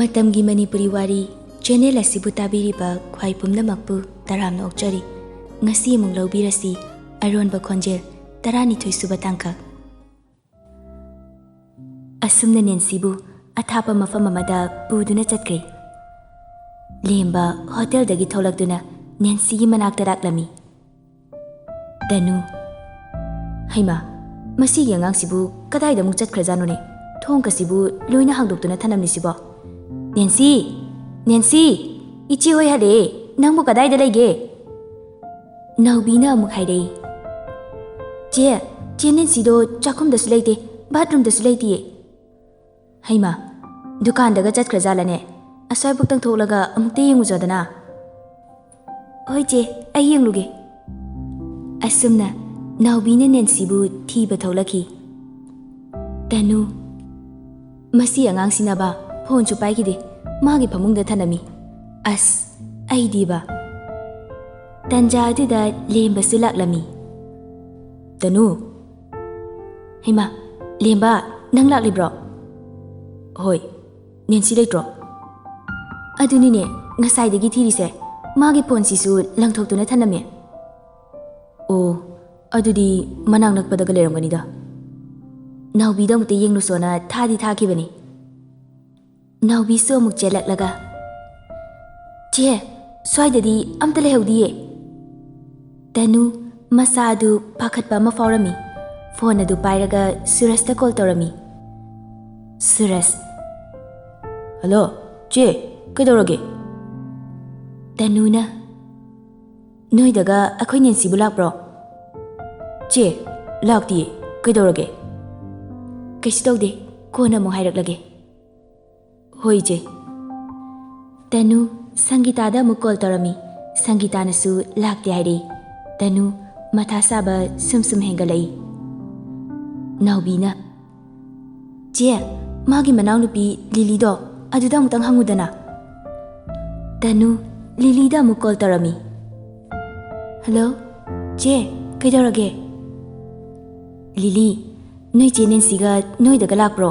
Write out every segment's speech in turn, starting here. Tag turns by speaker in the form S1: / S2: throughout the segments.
S1: Matamgi Manipuri Wari channel asibu tabiriba khwai pumnamakpu taramna okchari ngasi amung laubirasi Aronba Khonjel 12 suba tangka asumna nensibu athapa mafam amada puduna chatkre lemba hotel dagi tholakduna nensi gi manakta raklami Tanu haima masi gi angangsibu kadai da muk chatkhra ne thong kasibu loina hangdoktuna thanamni sibo Nancy ichi hoi hade nangbu kadai da lege Naubina amuk haire che Nancy do chakhum da sulaite bathroom da sulaite haima dukan daga chatkra jalane asai buk tang tholaga amukte yengu jadana hoi che ai yengluge asumna Naubina Nancy bu thiba tholaki Tanu masi angang sinaba phone chu pai gide magi phamungda thanami as ai diba tanja aduda lemba sulaklami Tanu hima lemba nang laklibro hoi Nancy leitro aduni ne ngasai dagi thiri se magi phone sisu langthoktuna thanami o adudi manang nakpadaga lerangani da Naubi da mute yengnu sona thadi thakibani Naubi so muk chelaklaga che swaidadi amta lehaudiye Tanu masadu pakhatpa ma faurami phone adu pairaga Suras ta call torami Suras Hello che kaidorage Tanu na noi daga akhoi Nancy bulak bro che lakti kaidorage kaisi tawde kona mo hairak hoi je Tanu Sangita da mu call torami Sangita na su lakti haire Tanu matha saba sum hengalai Naubina che magi manaw nupi Lily do aduda mutang hangudana Tanu Lily da mu call torami Hello che kaidorage Lily noi che Nancy ga noi daga lakbro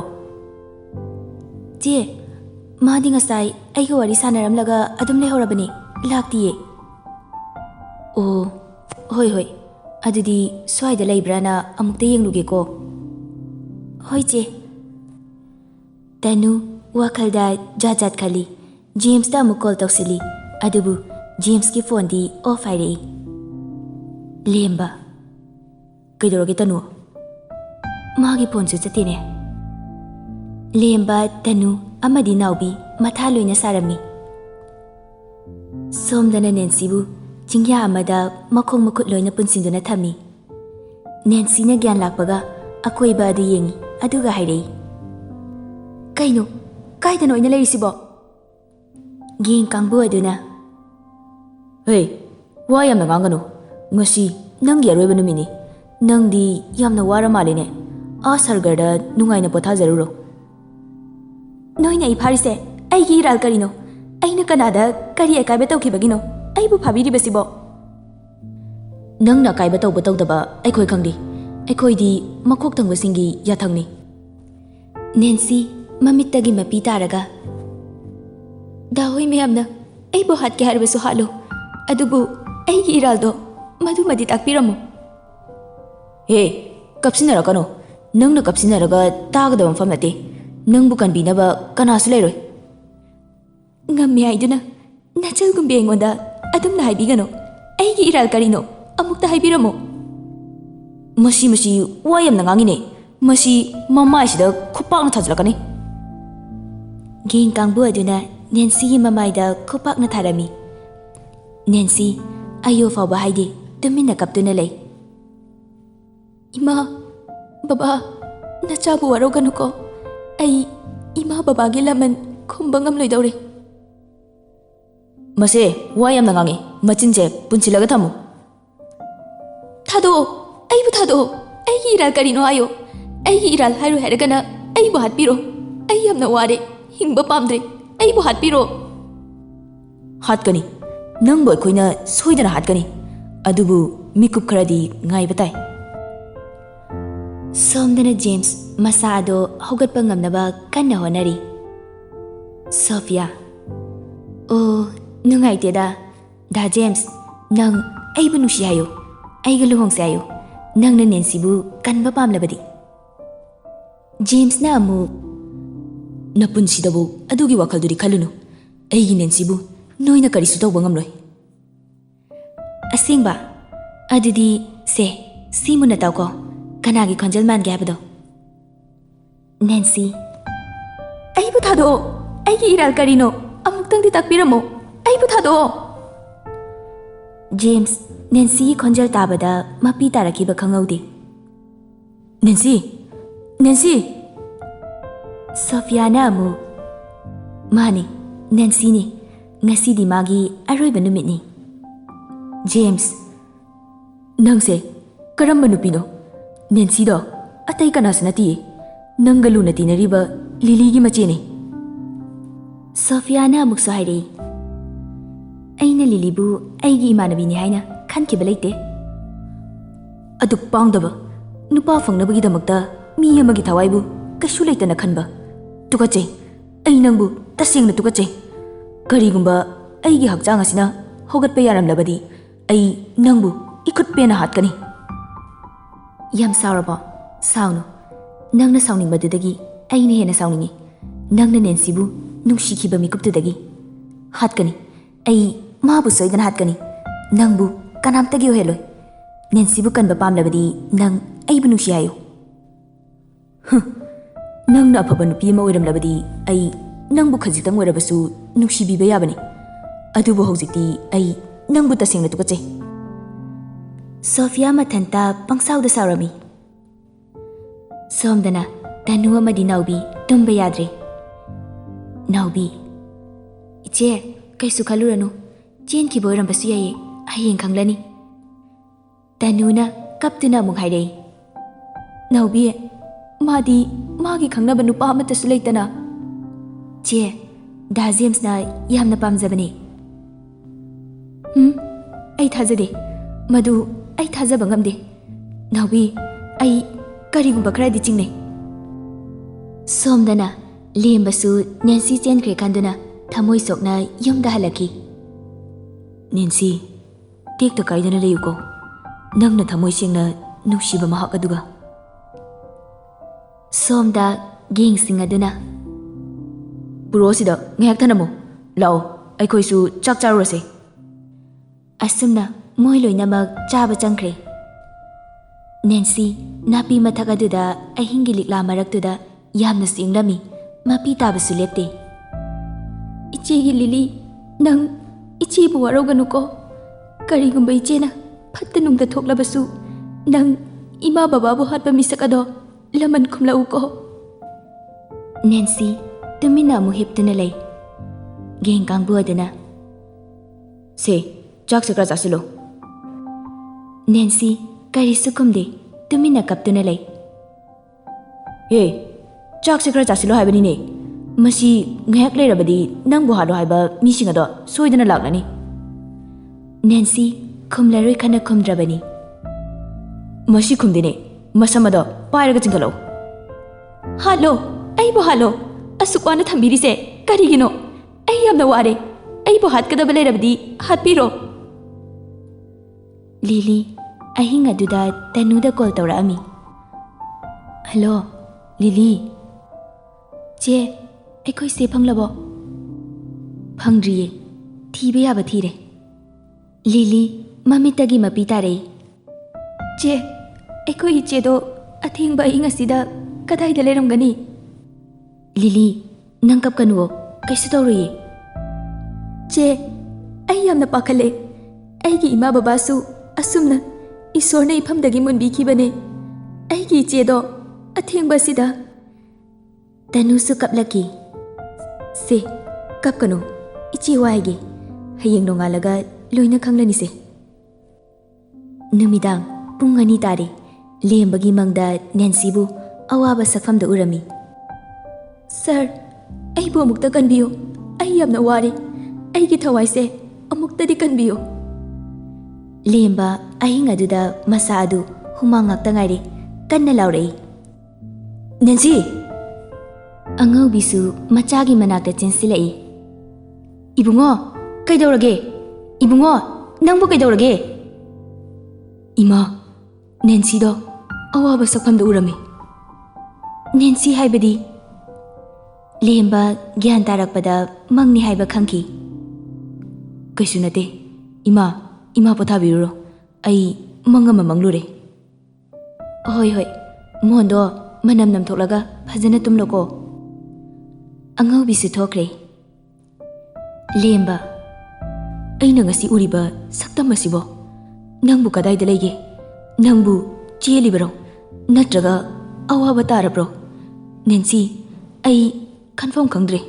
S1: che Madi ngasai aiga wari sanaramlaga adum lehorabani laktiye Oh hoi adudi swaida leibrana amukte yengluge ko hoi che Tanu wakalda jajat khali James da mu call tawsili adubu James ki phone di off aire lemba kaidoroge Tanu magi phone su chatine lemba Tanu amadi Naubi matha loina sarami somdana Nancy bu chingya amada makhong makhut loina punsinduna thami Nancy na gyan lakpaga akoiba adu yengi aduga hairei kaino kaidano ina leirisibo geng kangbu aduna hey wa yamna ngangano ngasi nangi aroiba numini nangdi yamna wara malene a sargarda nungaina potha zaruro Noina iparise aigi iral karino aina kanada kari akaiba tawkhibagino aibu phabiri basibo nangna kaiba tawba tawdaba aikhoi khangdi aikhoi makhok tangbasingi yathangni Nancy mamittagi mapi taraga dahoi meyamna aibu hatke harbasu halo adubu aigi iraldo madumadi takpiramo he kapsinarakano nangna kapsinaraga tagadam famnate Nang bukan binaba kanasu leiroi ngammi haiduna nachal gumbi engonda adum na haibigano aigi iral karino amukta haibiramo masi wayam na ngangine masi mamai sida khupak na thajlakani geng kangbu aduna Nancy mamai da khupak na tharami Nancy ayo fauba haide tumina kaptuna lei Ima baba nachabu waroganu ko ai ima babagi laman khumbangam loidore mase wayam na ngangi machinje punchilaga thamu thado aibu thado ai iral karino ayo ai iral hairu heragana aibu hatpiro ai yamna ware hingba pamdre aibu hatpiro hatkani nang boy khoina soidana hatkani adubu mikup kharadi ngai batai Somdana James masado hogatpa ngamnaba kanna honari Sophia. Oh, nungaiteda. Da James, nang aibu nusi hayo. Aiga luhong se hayo. Nang na Nancy bu kanba pamlabadi. James na amu napunsidabu adugi wakalduri khalunu. Aigi Nancy bu noina karisu tawba ngamloi. Asingba adudi se simuna tawko kanagi khonjel mange habado. Nancy. Aibu thado. Aigi iral karino amuktang di takpiramo. Aibu thado. James Nancy khonjel tabada mapi tarakiba khangaude. Nancy. Sophia na amu. Mani, Nancy ni. Ngasi di magi aroiba numit ni. James. Nangse, karamba nupino. Nancy do, atay ka nasa nati. Nanggalu na tinariba, liligi machini. Sophia na amuk so hairi. Ay na lilibu, ay gi imanabi ni haina, kan kibalite. Aduk pang daba, nupa fang nabagi damakta, miya magi tawaibu, kasulay ta na kanba. Tukachay, ay nangbu, tasing na tukachay. Karigumba, ay gi hakjang asina, hogat pa yaram labadi, ay nangbu, ikut pe na hat kani. Yam sauraba, sauno. Nang na sauning madudagi, ay na hena sauningi. Nang na Nancy bu, nungsikiba mikuptudagi. Hat kani, ay mabu soy dan hat kani. Nang bu, kanam tagi heloy. Nancy bu kan bapam labadi, nang ay bu nungsi hayo. Nang na apaba nupi ma oiram labadi, ay nang bu khajitang oirabasu nungsi biba yabani. Adubu haujikti, ay nang bu tasing na tukachay. Sophia matanta pangsawda saurami. Somdana, tanu amadi naubi, tumba yadre. Naubi. Iche, kaisu khaluranu. Chen ki boiram basu yaye, hayeng khanglani. Tanuna kaptuna amuk hairei. Naubi, magi khangnaba nupa amatasu leitana. Che, da James na yamna pamjabani. Ai thajade. Madu ai thajaba ngamde. Naubi, ai karigumba kharadi chingne. Somdana lembasu Nancy chenkre khanduna thamoi sokna yumda halaki. Nancy, tekta kaidana leyuko. Nangna thamoi sengna nungsiba mahak aduga. Somda geng singaduna. Purosida ngayak thanamo. Lao, aikhoisu chak charurase. Asumna moi loinamak chaba changkre. Nancy, napi mathak aduda ahingi likla maraktuda yamna singlami, mapi tabasu lepte. Ichegi Lily, nang ichibu warauganuko. Karigumba ichena phatta nungda thoklabasu, nang ima bababu hatba misakado laman khumlauko. Nancy, tumina amu hiptuna lay. Geng kangbu adana. Se, chak sakra jasilo. Nancy, karisu kumde, tumina kaptuna lay. Hey, chak sakra jasilo haibani ne. Masi ngayak leirabadi nang buhado haiba misingado soidana lagnani. Nancy, khumlaroi khana khumdrabani. Masi khumdine, masamado pairaga chingalo. Halo, aibo halo. Asukwana thambirise, karigino. Ai yamna ware. Aibo hatkadaba leirabadi hatpiro. Lily, ahinga aduda tanuda call tawraami. Hello, Lily. Che, aikoi se phanglabo. Phangriye, thiba yaba thire. Lily, mamitagi mapi tare. Che, aikoi ichedo athengba ingasida kadaida leramgani. Lily, nang kapkanuo, kaisu tawriye. Che, ai yamna pakhale. Aigi ima babasu asumna isorna ifamdagi munbikibane. Aigi ichedo athengba sida. Tanusu kaplaki. Se, kapkanu, ichi waigi. Hayeng nongalaga loina khanglani se. Numidang, pungani tare. Lembagi mangda Nancy bu awaba sakfamda urami. Sir, aibu amukta kanbiyo. Ai yamna wari. Aigi thawaise amuktadi kanbiyo. Lemba ahinga aduda masa adu humang ngakta ngaire kanna laurei. Nancy! ꯑꯉꯧꯕꯤꯁꯨ ꯃꯆꯥꯒꯤ ꯃꯅꯥꯛꯇ ꯆꯦꯟꯁꯤꯜꯂꯛꯏ꯫ ꯏꯕꯨꯡꯉꯣ, ꯀꯩꯗꯧꯔꯒꯦ? ꯏꯕꯨꯡꯉꯣ, ꯅꯪꯕꯨ ꯀꯩꯗꯧꯔꯒꯦ? ꯏꯃꯥ, ꯅꯦꯟꯁꯤꯗꯣ ꯑꯋꯥꯕ ꯁꯛꯐꯝꯗ ꯎꯔꯝꯃꯤ꯫ ꯅꯦꯟꯁꯤ ꯍꯥꯏꯕꯗꯤ? ꯂꯦꯝꯕ ꯒ꯭ꯌꯥꯟ ꯇꯥꯔꯛꯄꯗ ꯃꯪꯅꯤ ꯍꯥꯏꯕ ꯈꯪꯈꯤ꯫ ꯀꯩꯁꯨ ꯅꯠꯇꯦ ꯏꯃꯥ ꯄꯣꯊꯥꯕꯤꯔꯨꯔꯣ, ꯑꯩ ꯃꯪ ꯑꯃ ꯃꯪꯂꯨꯔꯦ꯫ ꯍꯣꯏ ꯃꯣꯟꯗꯣ ꯃꯅꯝ ꯅꯝꯊꯣꯛꯂꯒ ꯐꯖꯅ ꯇꯨꯝꯂꯣꯀꯣ꯫ ꯑꯉꯧꯕꯤꯁꯨ ꯊꯣꯛꯈ꯭ꯔꯦ꯫ ꯂꯦꯝꯕ, ꯑꯩꯅ ꯉꯁꯤ ꯎꯔꯤꯕ ꯁꯛꯇꯝ ꯑꯁꯤꯕꯣ ꯅꯪꯕꯨ ꯀꯗꯥꯏꯗ ꯂꯩꯒꯦ? ꯅꯪꯕꯨ ꯆꯦꯜꯂꯤꯕꯔꯣ ꯅꯠꯇ꯭ꯔꯒ ꯑꯋꯥꯕ ꯇꯥꯔꯕ꯭ꯔꯣ? ꯅꯦꯟꯁꯤ, ꯑꯩ ꯈꯟꯐꯝ ꯈꯪꯗ꯭ꯔꯦ꯫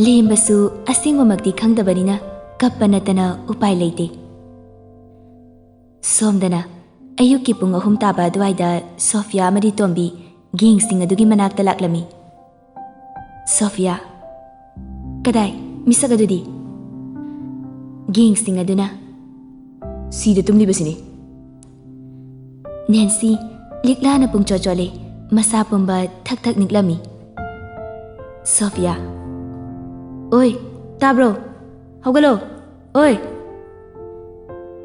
S1: ꯂꯦꯝꯕꯁꯨ ꯑꯁꯦꯡꯕꯃꯛꯇꯤ ꯈꯪꯗꯕꯅꯤꯅ ꯀꯞꯄ ꯅꯠꯇꯅ ꯎꯄꯥꯏ ꯂꯩꯇꯦ꯫ ꯁꯣꯝꯗꯅ ꯑꯌꯨꯛꯀꯤ ꯄꯨꯡ 3 ꯇꯥꯕ ꯑꯗꯨꯋꯥꯏꯗ ꯁꯣꯐꯤꯌꯥ ꯑꯃꯗꯤ ꯇꯣꯝꯕꯤ ꯒꯦꯡꯁꯤꯡ ꯑꯗꯨꯒꯤ ꯃꯅꯥꯛꯇ ꯂꯥꯛꯂꯝꯃꯤ꯫ ꯁꯣꯐꯤꯌꯥ, ꯀꯗꯥꯏ ꯃꯤꯁꯛ ꯑꯗꯨꯗꯤ? ꯒꯦꯡꯁꯤꯡ ꯑꯗꯨꯅ, ꯁꯤꯗ ꯇꯨꯝꯂꯤꯕꯁꯤꯅꯤ꯫ ꯅꯦꯟꯁꯤ ꯂꯤꯛꯂꯥꯅ ꯄꯨꯡꯆꯣꯠ ꯆꯣꯠꯂꯦ, ꯃꯁꯥ ꯄꯨꯝꯕ ꯊꯛ ꯅꯤꯛꯂꯝꯃꯤ꯫ ꯁꯣꯐꯤꯌꯥ, ꯑꯣꯏ ꯇꯥꯕ꯭ꯔꯣ? ꯍꯧꯒꯠꯂꯣ, ꯑꯣꯏ!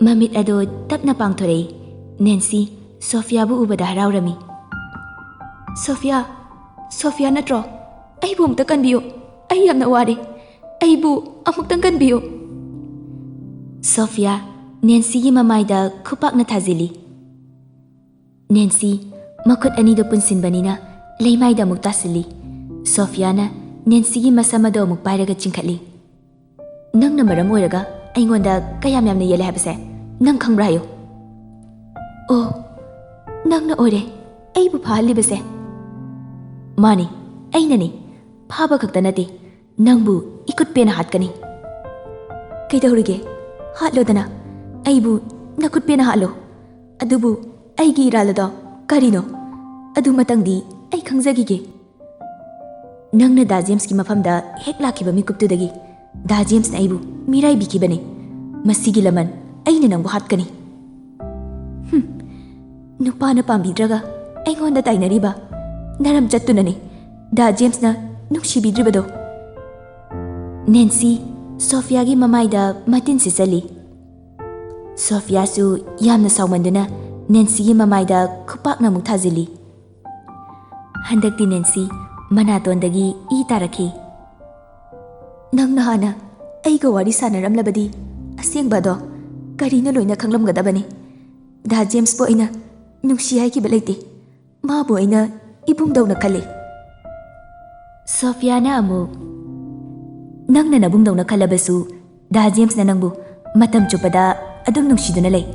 S1: ꯃꯃꯤꯠ ꯑꯗꯨ ꯇꯞꯅ ꯄꯥꯡꯊꯣꯔꯛꯏ꯫ ꯅꯦꯟꯁꯤ ꯁꯣꯐꯤꯌꯥꯕꯨ ꯎꯕꯗ ꯍꯔꯥꯎꯔꯝꯃꯤ꯫ ꯁꯣꯐꯤꯌꯥ ꯅꯠꯇ꯭ꯔꯣ? ꯑꯩꯕꯨ ꯑꯃꯨꯛꯇ ꯀꯟꯕꯤꯌꯨ, ꯑꯩ ꯌꯥꯝꯅ ꯋꯥꯔꯦ, ꯑꯩꯕꯨ ꯑꯃꯨꯛꯇꯪ ꯀꯟꯕꯤꯌꯨ꯫ ꯁꯣꯐꯤꯌꯥ ꯅꯦꯟꯁꯤꯒꯤ ꯃꯃꯥꯏꯗ ꯈꯨꯄꯥꯛꯅ ꯊꯥꯖꯤꯜꯂꯤ꯫ ꯅꯦꯟꯁꯤ ꯃꯈꯨꯠ ꯑꯅꯤꯗꯨ ꯄꯨꯟꯁꯤꯟꯕꯅꯤꯅ ꯂꯩꯃꯥꯏꯗ ꯑꯃꯨꯛ ꯇꯥꯁꯤꯜꯂꯤ꯫ ꯁꯣꯐꯤꯌꯥꯅ ꯅꯦꯟꯁꯤꯒꯤ ꯃꯁꯝ ꯑꯗꯨ ꯑꯃꯨꯛ ꯄꯥꯏꯔꯒ ꯆꯤꯡꯈꯠꯂꯤ꯫ ꯅꯪꯅ ꯃꯔꯝ ꯑꯣꯏꯔꯒ ꯑꯩꯉꯣꯟꯗ ꯀꯌꯥꯝ ꯌꯥꯝꯅ ꯌꯦꯜꯂꯦ ꯍꯥꯏꯕꯁꯦ ꯅꯪ ꯈꯪꯕ꯭ꯔꯥ ꯍꯥꯏꯌꯨ? ꯑꯣ, ꯅꯪꯅ ꯑꯣꯏꯔꯦ ꯑꯩꯕꯨ ꯐꯍꯜꯂꯤꯕꯁꯦ? ꯃꯥꯅꯤ, ꯑꯩꯅꯅꯤ꯫ ꯐꯥꯕ ꯈꯛꯇ ꯅꯠꯇꯦ, ꯅꯪꯕꯨ ꯏꯀꯨꯠ ꯄꯦꯟꯅ ꯍꯥꯠꯀꯅꯤ꯫ ꯀꯩꯗꯧꯔꯤꯒꯦ? ꯍꯥꯠꯂꯣꯗꯅ, ꯑꯩꯕꯨ ꯅꯈꯨꯠ ꯄꯦꯟꯅ ꯍꯥꯠꯂꯣ꯫ ꯑꯗꯨꯕꯨ ꯑꯩꯒꯤ ꯏꯔꯥꯜ ꯑꯗꯣ ꯀꯔꯤꯅꯣ? ꯑꯗꯨꯃꯇꯪꯗꯤ ꯑꯩ ꯈꯪꯖꯈꯤꯒꯦ꯫ ꯅꯪꯅ ꯗꯥ ꯖꯦꯝꯁꯀꯤ ꯃꯐꯝꯗ ꯍꯦꯛ ꯂꯥꯛꯈꯤꯕ ꯃꯤꯀꯨꯞꯇꯨꯗꯒꯤ ꯗꯥ ꯖꯦꯝꯁꯅ ꯑꯩꯕꯨ ꯃꯤꯔꯥꯏꯕꯤꯈꯤꯕꯅꯤ꯫ ꯃꯁꯤꯒꯤ ꯂꯃꯟ ꯑꯩꯅ ꯅꯪꯕꯨ ꯍꯥꯠꯀꯅꯤ꯫ ꯅꯨꯄꯥꯅ ꯄꯥꯝꯕꯤꯗ꯭ꯔꯒ ꯑꯩꯉꯣꯟꯗ ꯇꯥꯏꯅꯔꯤꯕ ꯅꯔꯝ ꯆꯠꯇꯨꯅꯅꯤ ꯗꯥ ꯖꯦꯝꯁꯅ ꯅꯨꯡꯁꯤꯕꯤꯗ꯭ꯔꯤꯕꯗꯣ꯫ ꯅꯦꯟꯁꯤ ꯁꯣꯐꯤꯌꯥꯒꯤ ꯃꯃꯥꯏꯗ ꯃꯇꯤꯟ ꯁꯤꯠꯆꯜꯂꯤ꯫ ꯁꯣꯐꯤꯌꯥꯁꯨ ꯌꯥꯝꯅ ꯁꯥꯎꯃꯟꯗꯨꯅ ꯅꯦꯟꯁꯤꯒꯤ ꯃꯃꯥꯏꯗ ꯈꯨꯄꯥꯛꯅ ꯑꯃꯨꯛ ꯊꯥꯖꯤꯜꯂꯤ꯫ ꯍꯟꯗꯛꯇꯤ ꯅꯦꯟꯁꯤ ꯃꯅꯥꯇꯣꯟꯗꯒꯤ ꯏ ꯇꯥꯔꯛꯈꯤ꯫ ꯅꯪꯅ ꯍꯥꯟꯅ ꯑꯩꯒ ꯋꯥꯔꯤ ꯁꯥꯟꯅꯔꯝꯂꯕꯗꯤ ꯑꯁꯦꯡꯕꯗꯣ ꯀꯔꯤꯅ ꯂꯣꯏꯅ ꯈꯪꯂꯝꯒꯗꯕꯅꯤ꯫ ꯗꯥ ꯖꯦꯝꯁꯄꯨ ꯑꯩꯅ ꯅꯨꯡꯁꯤ ꯍꯥꯏꯈꯤꯕ ꯂꯩꯇꯦ, ꯃꯥꯕꯨ ꯑꯩꯅ ꯏꯕꯨꯡꯗꯧꯅ ꯈꯜꯂꯤ꯫ ꯁꯣꯐꯤꯌꯥꯅ ꯑꯃꯨꯛ, ꯅꯪꯅ ꯅꯕꯨꯡꯗꯧꯅ ꯈꯜꯂꯕꯁꯨ ꯗꯥ ꯖꯦꯝꯁꯅ ꯅꯪꯕꯨ ꯃꯇꯝ ꯆꯨꯞꯄꯗ ꯑꯗꯨꯝ ꯅꯨꯡꯁꯤꯗꯨꯅ ꯂꯩ꯫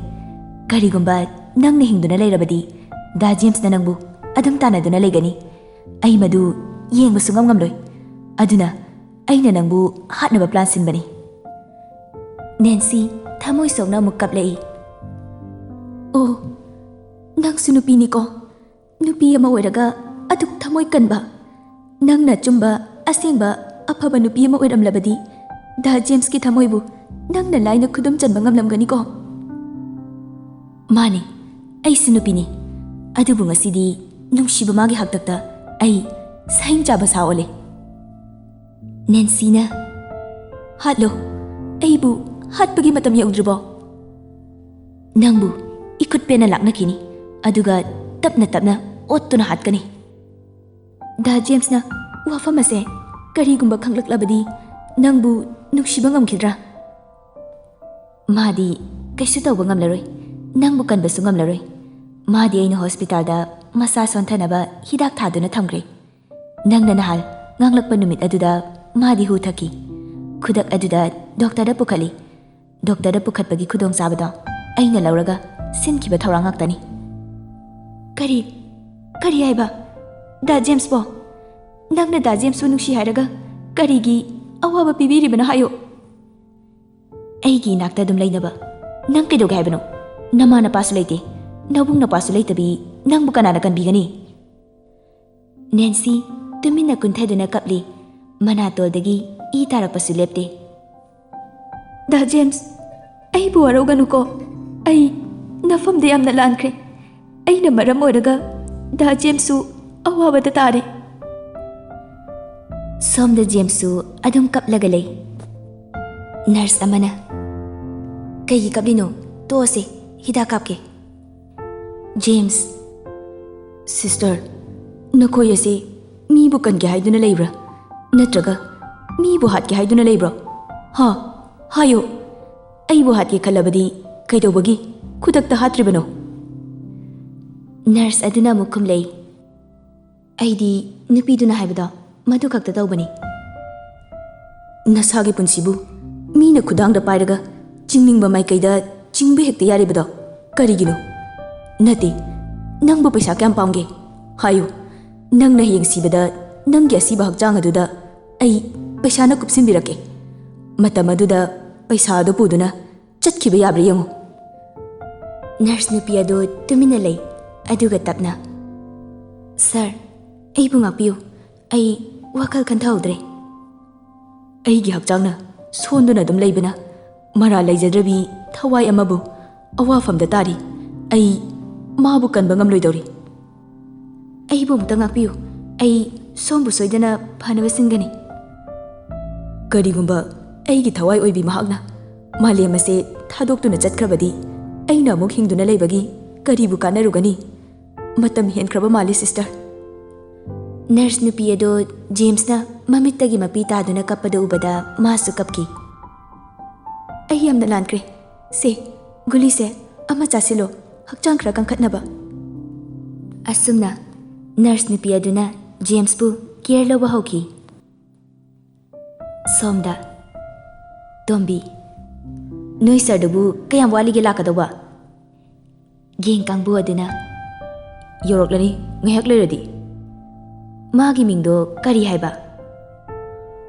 S1: ꯀꯔꯤꯒꯨꯝꯕ ꯅꯪꯅ ꯍꯤꯡꯗꯨꯅ ꯂꯩꯔꯕꯗꯤ ꯗꯥ ꯖꯦꯝꯁꯅ ꯅꯪꯕꯨ ꯑꯗꯨꯝ ꯇꯥꯟꯅꯗꯨꯅ ꯂꯩꯒꯅꯤ꯫ ꯑꯩ ꯃꯗꯨ ꯌꯦꯡꯕ ꯁꯨꯡꯉꯝ ꯉꯝꯂꯣꯏ꯫ ꯑꯗꯨꯅ ꯑꯩꯅ ꯅꯪꯕꯨ ꯍꯥꯠꯅꯕ ꯄ꯭ꯂꯥꯟ ꯁꯤꯟꯕꯅꯤ꯫ ꯅꯦꯟꯁꯤ ꯊꯃꯣꯏ ꯁꯣꯛꯅ ꯑꯃꯨꯛ ꯀꯞꯂꯛꯏ꯫ ꯑꯣ, ꯅꯪꯁꯨ ꯅꯨꯄꯤꯅꯤꯀꯣ? ꯅꯨꯄꯤ ꯑꯃ ꯑꯣꯏꯔꯒ ꯑꯗꯨꯛ ꯊꯃꯣꯏ ꯀꯟꯕ? ꯅꯪꯅ ꯑꯆꯨꯝꯕ, ꯑꯁꯦꯡꯕ, ꯑꯐꯕ ꯅꯨꯄꯤ ꯑꯃ ꯑꯣꯏꯔꯝꯂꯕꯗꯤ ꯗꯥ ꯖꯦꯝꯁꯀꯤ ꯊꯃꯣꯏꯕꯨ ꯅꯪꯅ ꯂꯥꯏꯅ ꯈꯨꯗꯨꯝ ꯆꯟꯕ ꯉꯝꯂꯝꯒꯅꯤꯀꯣ? ꯃꯥꯅꯤ, ꯑꯩꯁꯨ ꯅꯨꯄꯤꯅꯤ꯫ ꯑꯗꯨꯕꯨ ꯉꯁꯤꯗꯤ ꯅꯨꯡꯁꯤꯕ ꯃꯥꯒꯤ ꯍꯥꯛꯇꯛꯇ ꯑꯩ ꯁꯥꯍꯤꯡ ꯆꯥꯕ ꯁꯥ ꯑꯣꯜꯂꯦ꯫ ꯅꯦꯟꯁꯤꯅ, ꯍꯥꯠꯂꯣ, ꯑꯩꯕꯨ ꯍꯥꯠꯄꯒꯤ ꯃꯇꯝ ꯌꯧꯗ꯭ꯔꯤꯕꯣ? ꯅꯪꯕꯨ इकुट पेना लाखनखिनी अदुगा तपना तपना ओत्तुना हाटकनी दा जेम्सना वाफम असे करीगुंबा खंगलक्लबदी नंगबु नुक्सिबा ngamkhidra मादी कैसु तौबा ngamlaroi नंगबु कनबसु ngamlaroi मादी अइना हॉस्पिटल दा मसा सोंथनबा हिदाक थादुना थमग्रे नंगना नहाल nganglakpa numit aduda Modi who थकी खुदक अदुदा डॉक्टर दा पुखली डॉक्टर दा पुखतपगी खुदोंग चाबदा अइना लौरगा सिनखिबा थौरांग ngakतनी करी करी आइबा दा जेम्स बो नंगना दा जेम्स नुक्सि हायरगा करीगी अवाबा पिबिरिबना हायो अइगी नाक्ता दुम लैनबा नंग कैदोगे हायबनो नमा नपासु लैते नबुंग नपासु लैतबी नंगबु कनाना कनबिगनी नेंसी तुमिना कुंथैदुना कपली मनातोलदगी ई तारकपसु लेप्ते दा जेम्स अइबु वरौगनुको अइ नफमदे यामना लानख्रे अइना मरम ओइरगा दा जेम्सु अवाबदा तारे Somda Jamessu adum kaplaga lay. Nurse amana. Kaigi kaplino, toose, hida kapke. James. Sister, nakoy ase, mi bukan ke haiduna laybra. Natraga, mi buhat ke haiduna laybra. Ha, hayo. Ay buhat ke kalabadi, kaido bagi, kudak ta hatribano. Nurse aduna mukum lay. Ay di, nupiduna haibada, madukak ta bani. Nasagi punsibu, mi na kudang da pairaga, chingning ba may kaida, chingbe hekta yari bada, karigino. Nati, nang ba paisa kayang paungge? Hayo, nang nahiyang sibada, nang gyasi ba hakjang aduda, ay paisa na kupsin birake. Matam aduda, paisa ado puduna, chatkiba yabri yango. Nurse nupi ado tumina lay, aduga tapna. Sir, ay bungakpiyo, ay wakal kanthaudre. Ay gi hakjang na, sonduna dum laybana, mara layjadrabi, thawai amabu, awafamda tari, ay mabu kanba ngamloidori. Ay bumta ngakpiyo, ay sombu soidana phanaba singani. Karigumba, ay gi thawai oibi mahakna, malem ase thadoktuna chatkrabadi, aina amuk hingduna laybagi, karibu kanarugani. Matam henkraba mali sister. Nurse nupi ado James na mamittagi mapi taduna kappada ubada masu kapki. Ay yamna lankre. Se, guli se, ama chasilo, hakchang khra kangkhatnaba. Asumna, nurse nupi aduna James bu care lawa hauki. Somda. Tombi. Noi sardubu kayam wali ge lakadawa. Geng kangbu aduna. Yoroklani ngahak leradi. Magi mingdo kari haiba.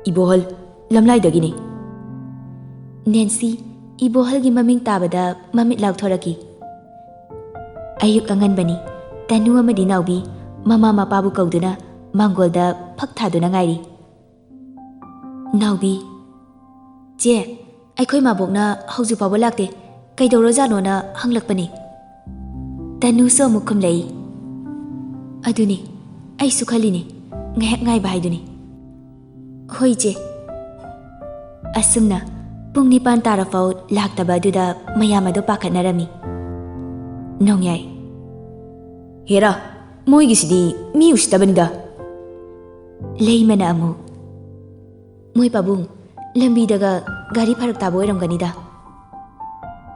S1: Ibohal lamlaidagini. Nancy ibohal gi maming tabada mamit laukthoraki. Ayuk anganbani tanu amadi naubi mama mapabu kauduna mangolda phakthaduna ngairi. Naubi je aikhoi mabokna hauju pabu lakte kaidorojano na hanglakpani. Tanu so mukhum lei. Aduni ai sukhalini ngahak ngai bahaiduni. Hoi je. Asumna pung nipan tarafau laktaba aduda mayamado pakhatnarami. Nongyai. Hera, moigisidi mi ushtabanida. Leimana amu. Moi pabung, lambi daga gari pharak tabo oiramganida.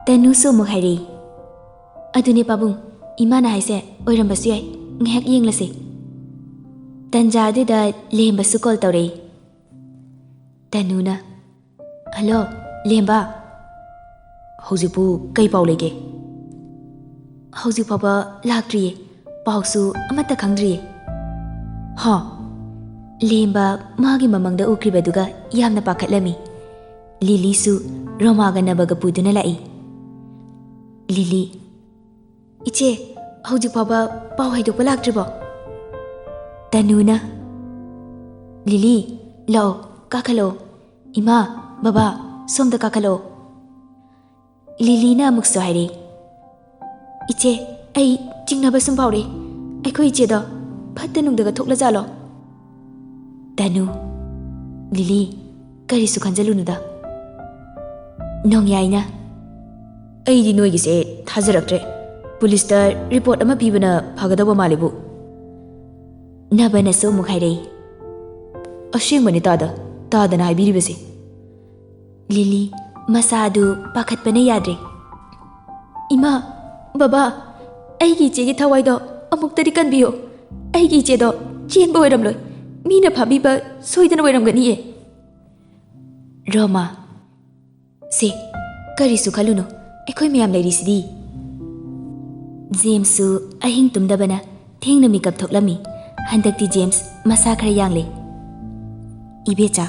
S1: Tanu so mu hairi. Aduni pabung, imana haise oirambasu yai ngahak yenglase. Tanja aduda lembasu call taurei. Tanuna. Hello, lemba. Haujipu kai pau lege. Hauji papa laktriye, pausu amata khangdriye. Ha. Lemba magi mamangda ukribaduga yamna pakhatlami. Lili su romaga nabaga puduna lai. Lili. Iche, hauji papa pau haidokpa laktribo. Tanuna. Lili, lao, kakalo. Ima, baba, somda kakalo. Lili na mukso hairi. Iche, ay jingnaba sum paure. Ay ko iche do, phatanung daga thokla jalo. Tanu, Lili, kari su khanjalunu da. Nong yaina. Ay di noi gise thajaraktre. Police ta report ama pibana phagadawa malibu. Nabana so mukhairei. Ashengmani tada na haibiribase. Lili, masadu pakhatpana yadre. Ima, baba, aigi chegi thawaido amuktari kanbiyo. Aigi chedo chenba oiramloi. Mina phabiba soidana oiramgani e. Roma. Se, kari su khaluno. Ekhoi miyam lairisidi. James su ahing tumdabana thengna makeup thoklami. Handakti James masa khara yangle. Ibecha.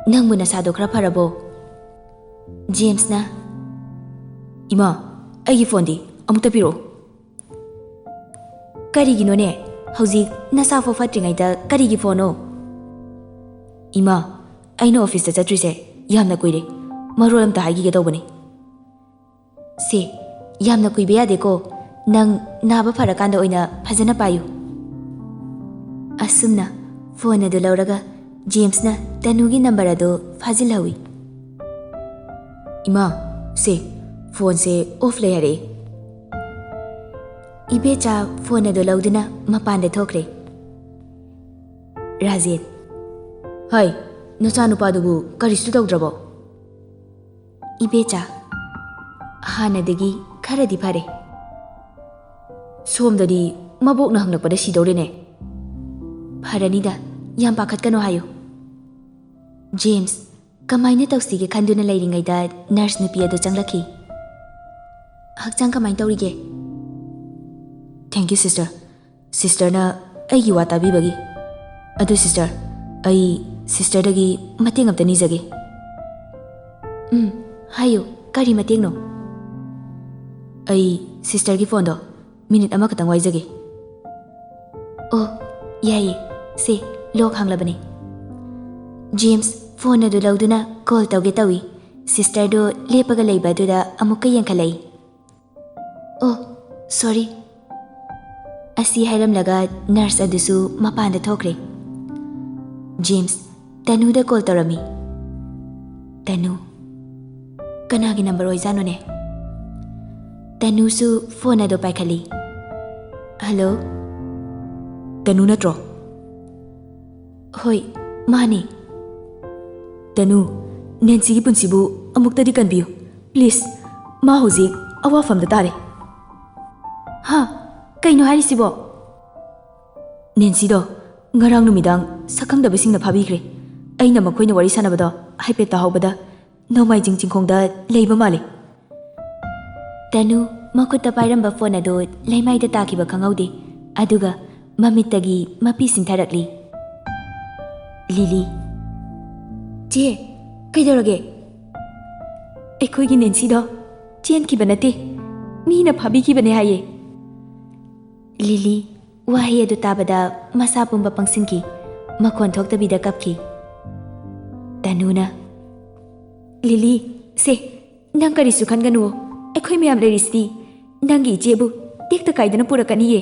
S1: Nangmu nasado khara pharabo. James na. Ima, aigi phone di amukta piro. Karigino ne, hauji nasa fo fatringaida karigi phone o. Ima, aina office ta chatrise yamna kuire. Marol amta haigi ge tawbani. Se, yamna kuibe yade ko. Nang naba pharakanda oina phajana payu. Asumna phone adu lauraga James na Tanugi number adu fazilhawi. Ima, se phone se off le hare. Ibecha phone adu lauduna mapande thokre. Rajen. Hai, nachanupa dubu karistu tawdrabo. Ibecha. Hanadagi kharadi phare. Somdadi mabok na hanglakpada sidorene. Pharanida yam pakhatkano hayo. James kamaina tawsige khanduna leiringaida nurse nupi adu changlakhi. Hakchang kamain tawrige. Thank you sister. Sister na aigi wa tabibagi. Adu sister, ai sister dagi mateng amta nijage. Hayo, kari mateng no. Ai sister gi phone do minute ama katang waijage. Oh, yaye, se lok hanglabani. James phone adu lauduna call tawge tawi. Sister do lepaga leiba duda amukka yankhalai. Oh, sorry. Asi hairam laga nurse adusu mapanda thokre. James, Tanu da call tarami. Tanu. Kanagi number oizano ne. Tanu su phone ado paikhali. Hello? Tanu natro? Hoi, mani. Tanu, Nancy gi punsibu amukta di kanbiyo. Please, ma hozik awafam da tare. Ha, kaino hari sibo? Nancy do, ngarang numidang sakang da bising na phabikre. Aina makoina wari sanabada haipet ta hawbada nomai jingkhongda leiba male. Tanu makuta pairamba phone ado leimai da takiba khangaude aduga mamittagi mapi sintharakli. Lily. Je, kaidorage? Ekhoigi Nancy do chen ki banate mi na phabi ki bane haye. Lily wahi adu tabada masa pumba pangsinki makhon thoktabida kapki. Tanuna. Lily, se nang karisu khanganu ekhoi miyam lerisdi nangi jebu tekta kaidana purakani ye.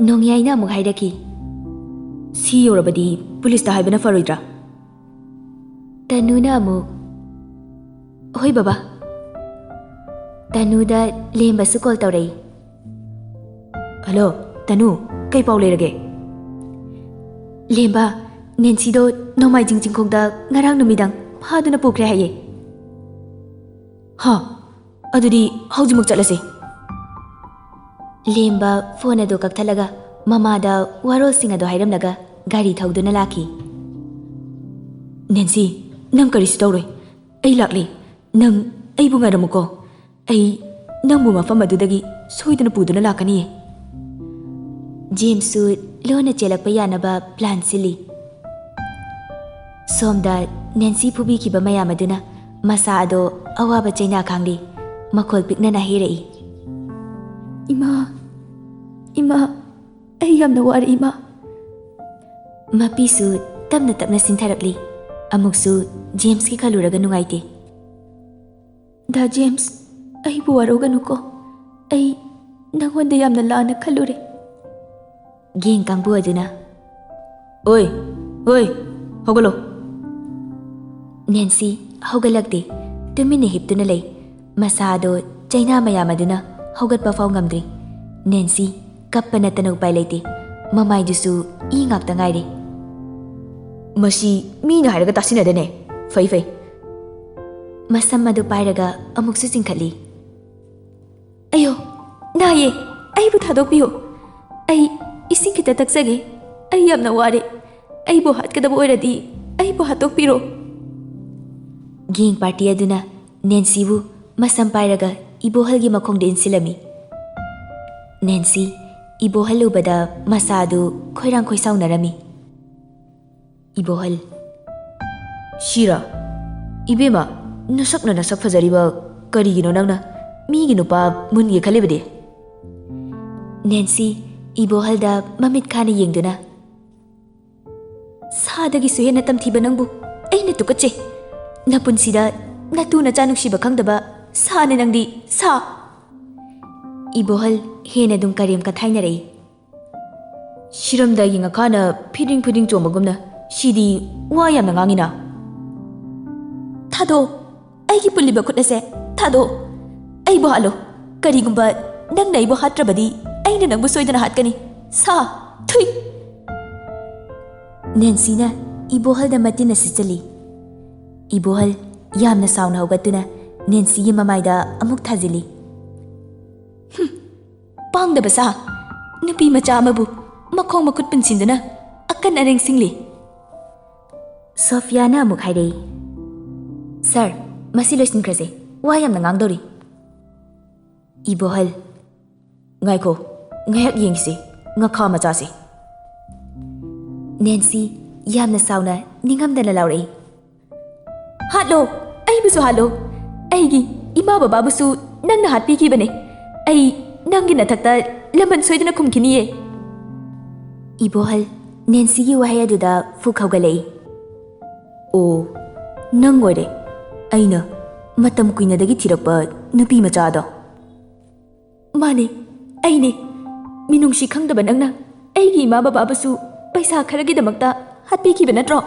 S1: Nongyaina amuk hairaki. Si yorabadi police ta haibana faroidra. Tanuna amuk. Hoi baba. Tanuda lemba su call tawrai. Hello, Tanu, kai pau lerage? Lemba, Nancy do nomai jingkhongda ngarang numidang phaduna pukre haye. Ha, adudi haujimuk chalase. Lemba phone ado kakthalaga mama da warol sing ado hairamlaga gari thauduna laki. Nancy, nang karis tawroi. Ai lakli, nang ai bunga ramuko. Ai nang buma fam adudagi soidana puduna lakani. James su lona chelakpa yanaba plan sili. Somda Nancy pubi ki ba mayam aduna masa ado awaba chaina khangli makhol pikna na hirei. Ima ai yamna wari ima. Mapi su tapna sintharakli. Amuksu James ki khaluraga nungaite. Da James, ai bu waroganuko. Ai nangwanda yamna lana khalure. Geng kangbu aduna. Oi, hogalo. Nancy hogalakde tumine hiptuna lei. Masado chaina mayam aduna hogatpa faw ngamdri. Nancy kappana tanu pai leite. Mamai dusu I ngakta ngaire. Masi mina hairaga tasinadane. Fai. Masam adu pairaga amuksu chingkhali. Ayo, naye, aibu thadokpiyo. Ai ising kita taksage. Ai yamna ware. Aibu hatkadaba oiradi. Aibu hatokpiro. Geng party aduna Nancy bu masam pairaga ibohalgi makhongde insilami. Nancy ibohalubada masadu khoirang khoisaunarami. Ibohal. Shira, ibema nasak fajariba karigino nangna migi nupa mungi khalibade. Nancy ibohalda mamit khana yengduna. Sadagi suhena tamthiba nangbu aina tukache. Napunsida natuna chanuksiba khangdaba sane nangdi sa. Ibohal hena dum karim ka thainarei. Shiramdagi ngakana piding chomagumna shidi wa yamna ngangina. Thado aigi pulliba khutnase thado ai bo halo karigumba nang nai bo hatrabadi aina nangbu soidana hatkani sa thui. Nancy na ibohal da matina sichali. Ibohal yamna sauna hogatuna Nancy gi mamaida amuk thajili. Pang da basa nupi macha amabu makhong makut pinsindana akan areng singli. Sofia na amuk haidei. Sir, masi loisinkrase wa yamna ngangdori. Ibohal ngaiko ngayak yengsi ngakha macha se. Nancy yamna sauna ningamdana laurei. Hatlo ai busu hatlo aigi ima baba busu nangna hatpi ki bane ai nangi na thakta lemon soidana khumkiniye. Ibohal Nancy gi wahaya duda fukhaugalei. O nangore aina matam kuina dagi thirakpa nupi macha da. Mane aine minungshi khangdaba nangna aigi ima baba busu paisa kharagi damakta hatpi ki banatro.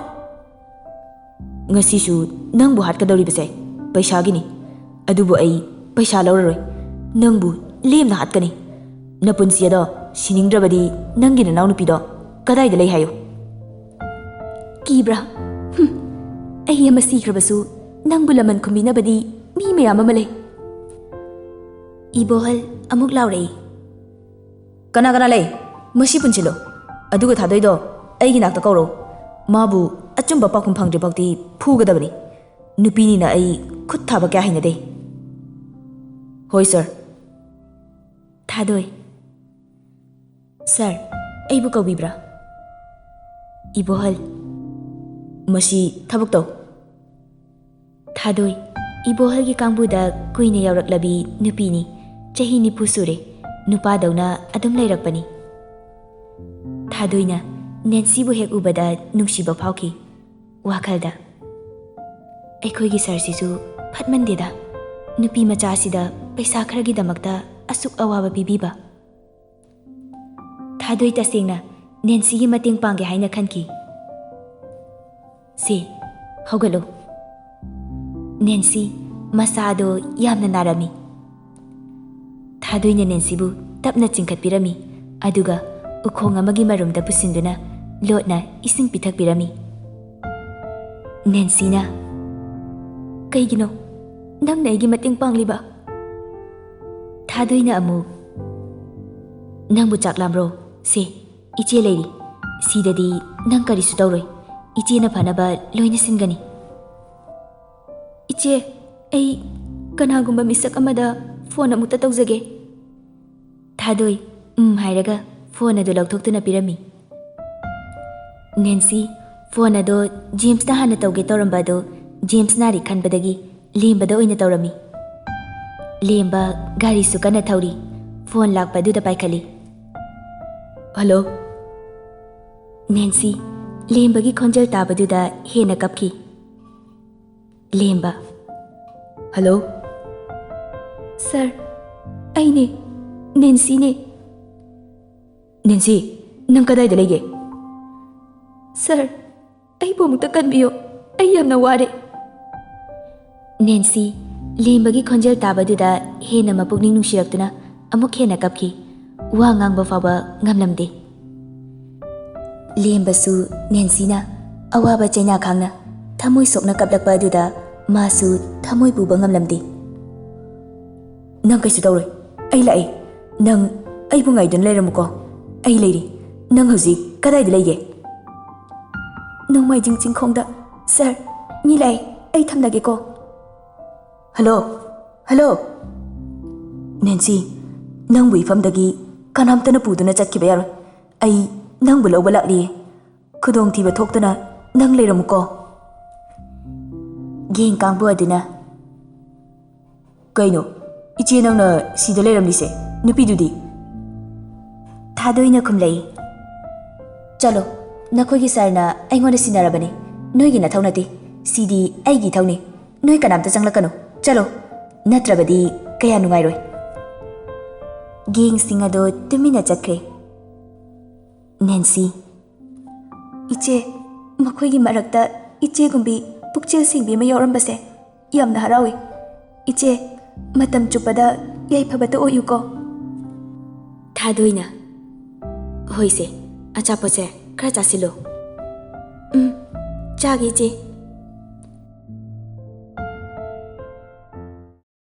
S1: Ngasisu nangbu hatkadori base paisa gini adubu ai paisa lauraroi nangbu lemna hatkani napunsi ado siningdrabadi nangi na naunupi do kadai da lei hayo. Kibra ai ama sikrabasu nangbu laman khuminabadi mi mayam ama lei. Ibohal amuk laurei. Kana kana lei masi punchilo aduga thadoido aigi nakta kauro mabu achumba pakum phangdre bakti phugadabani nupini na ai khut thaba kya hinade. Hoi sir. Thadoi. Sir, aibu kawibra. Ibohal masi thabuk taw. Thadoi Ibohal gi kangbuda kuina yauraklabi nupini chahi nipu sure nupa dauna adum lairakpani. Thadoina Nancy bu hek ubada nungsiba phauki wakhalda aikhoigi sarsisu phatmandeda nupi macha sida paisa kharagi damakta asuk awaba bibiba. Thadoi tasengna Nancy gi mating pangge haina khanki. Se hogalo. Nancy masado yamna narami. Thadoina Nancy bu tapna chingkhatpirami aduga ukhong amagi marumda pusinduna lotna ising pithakpirami. Nancy na kaigino nangna aigi mating pangliba. Thadoina amu nangbu chaklamro se iche leiri sidadi nang karisu tawroi iche na phanaba loina singani. Iche ai kanagumba misak amada phone amukta tawjage. Thadoi hairaga phone adu lauthoktuna pirami. Nancy phone ado James ta hana tawge tawramba do James nari khanbadagi lemba da oina tawrami. Lemba gari su kana thauri phone lakpa du da paikhali. Hello. Nancy lemba gi khonjel tabadu da hena kapki. Lemba. Hello. Sir, aine Nancy ne. Nancy, nang kadai da lege? Sir, ai bomukta kanbiyo. Ai yamna ware. Nancy lemba gi khonjel tabadu da hena mapukning nungshiraktuna amuk hena kapki. Wa ngangba faba ngamlamde. Lemba su Nancy na awaba chaina khangna thamoi sokna kaplakpa aduda masu thamoi puba ngamlamde. Nang kaisu tawroi ai lai nang ai bu ngai don leiramuko ai leiri nang hauji kadai da leige. Nang mai jing khongda sir ni lai ai thamlage ko. Hello hello. Nancy nang bu ifamdagi kanamtana puduna chatkiba yaroi ai nang bu lawba lakli khudong thiba thoktana nang leiramuko. Geng kangbu aduna kaino iche nangna sida leiramlise nupidudi. Thadoina khumlei. Chalo nakhoi sarna aingona sinarabane noigi na thaunati sidi aigi thauni noi kanamta changlakano chalo natrabadi kaya nungairoi. Geng singado tumina chakre. Nancy.
S2: Iche, makhoi marakta iche gumbi pukchil singbi ma yaurambase yamna harawi. Iche, matam chupada yaifabata oyuko.
S1: Thadoina. Hoise, achapose khara chasilo. Chage iche.